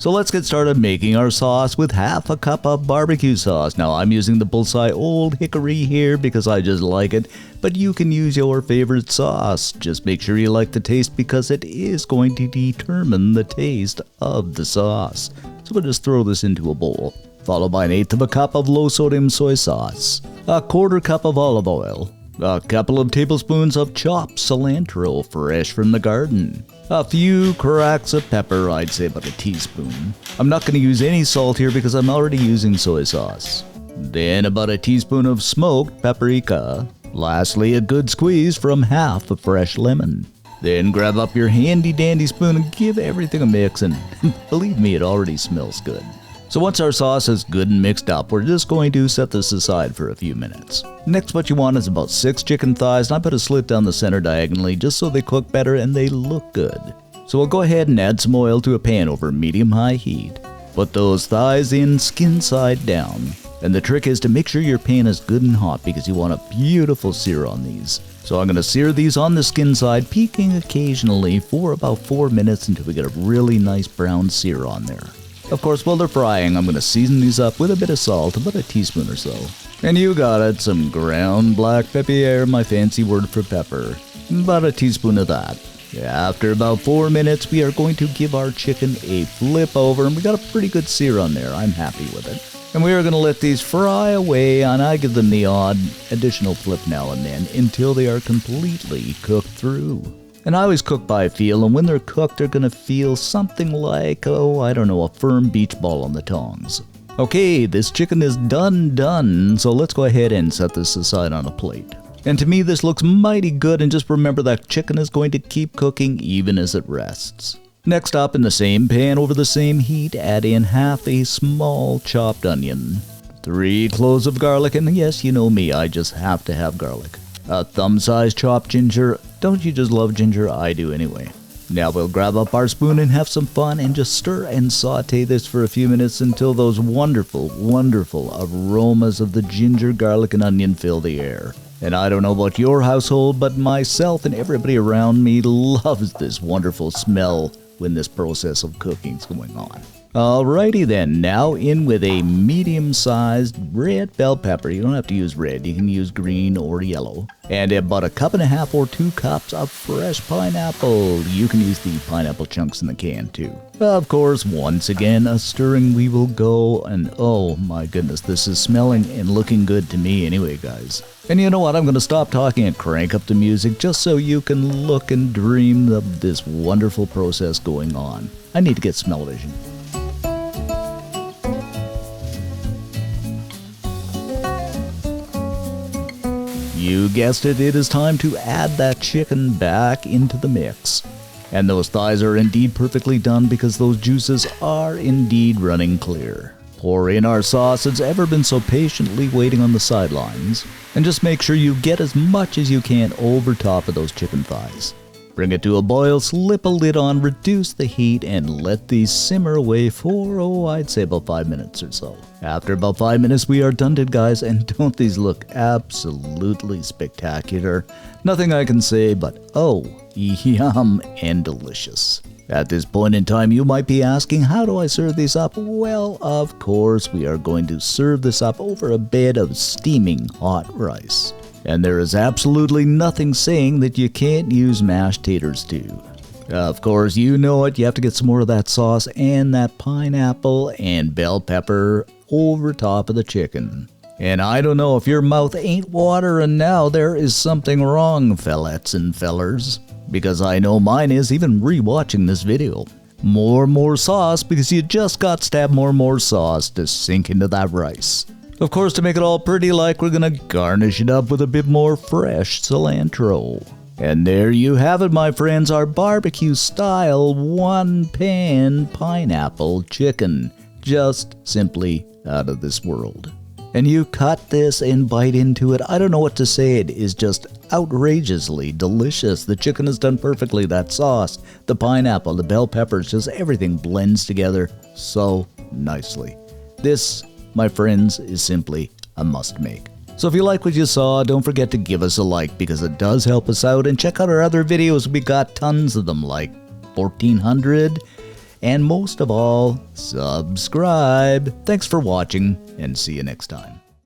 So let's get started making our sauce with half a cup of barbecue sauce. Now I'm using the Bullseye Old Hickory here because I just like it, but you can use your favorite sauce. Just make sure you like the taste because it is going to determine the taste of the sauce. So we'll just throw this into a bowl, followed by 1/8 of a cup of low sodium soy sauce, a 1/4 cup of olive oil, a couple of tablespoons of chopped cilantro fresh from the garden, a few cracks of pepper, I'd say about a teaspoon. I'm not going to use any salt here because I'm already using soy sauce. Then about a teaspoon of smoked paprika. Lastly, a good squeeze from half a fresh lemon. Then grab up your handy dandy spoon and give everything a mix, and believe me, it already smells good. So once our sauce is good and mixed up, we're just going to set this aside for a few minutes. Next, what you want is about 6 chicken thighs, and I put a slit down the center diagonally just so they cook better and they look good. So we'll go ahead and add some oil to a pan over medium-high heat. Put those thighs in skin side down. And the trick is to make sure your pan is good and hot because you want a beautiful sear on these. So I'm going to sear these on the skin side, peeking occasionally for about 4 minutes until we get a really nice brown sear on there. Of course, while they're frying, I'm going to season these up with a bit of salt, about a teaspoon or so. And you got it, some ground black pepper, my fancy word for pepper. About a teaspoon of that. After about 4 minutes, we are going to give our chicken a flip over, and we got a pretty good sear on there. I'm happy with it. And we are going to let these fry away, and I give them the odd additional flip now and then until they are completely cooked through. And I always cook by feel, and when they're cooked, they're going to feel something like, a firm beach ball on the tongs. Okay, this chicken is done, so let's go ahead and set this aside on a plate. And to me, this looks mighty good, and just remember that chicken is going to keep cooking even as it rests. Next up, in the same pan over the same heat, add in half a small chopped onion, 3 cloves of garlic, and yes, you know me, I just have to have garlic. A thumb-sized chopped ginger. Don't you just love ginger? I do anyway. Now we'll grab up our spoon and have some fun and just stir and saute this for a few minutes until those wonderful, wonderful aromas of the ginger, garlic, and onion fill the air. And I don't know about your household, but myself and everybody around me loves this wonderful smell when this process of cooking's going on. Alrighty then, now in with a medium-sized red bell pepper. You don't have to use red, you can use green or yellow. And about 1.5 cups or 2 cups of fresh pineapple. You can use the pineapple chunks in the can too. Of course, once again, a stirring we will go, and oh my goodness, this is smelling and looking good to me anyway, guys. And you know what, I'm going to stop talking and crank up the music just so you can look and dream of this wonderful process going on. I need to get smell-o-vision. You guessed it, it is time to add that chicken back into the mix. And those thighs are indeed perfectly done because those juices are indeed running clear. Pour in our sauce that's ever been so patiently waiting on the sidelines. And just make sure you get as much as you can over top of those chicken thighs. Bring it to a boil, slip a lid on, reduce the heat, and let these simmer away for, I'd say about 5 minutes or so. After about 5 minutes, we are done, guys, and don't these look absolutely spectacular? Nothing I can say but, yum and delicious. At this point in time, you might be asking, how do I serve these up? Well, of course, we are going to serve this up over a bed of steaming hot rice. And there is absolutely nothing saying that you can't use mashed taters too. Of course, you know it, you have to get some more of that sauce and that pineapple and bell pepper over top of the chicken. And I don't know if your mouth ain't watering now, there is something wrong, fellettes and fellers. Because I know mine is, even re-watching this video. More sauce because you just got to have more sauce to sink into that rice. Of course, to make it all pretty like, we're gonna garnish it up with a bit more fresh cilantro. And there you have it, my friends, our barbecue-style one-pan pineapple chicken. Just simply out of this world. And you cut this and bite into it. I don't know what to say. It is just outrageously delicious. The chicken is done perfectly. That sauce, the pineapple, the bell peppers, just everything blends together so nicely. This, my friends, is simply a must-make. So if you like what you saw, don't forget to give us a like because it does help us out. And check out our other videos. We got tons of them, like 1,400. and most of all, subscribe. Thanks for watching, and see you next time.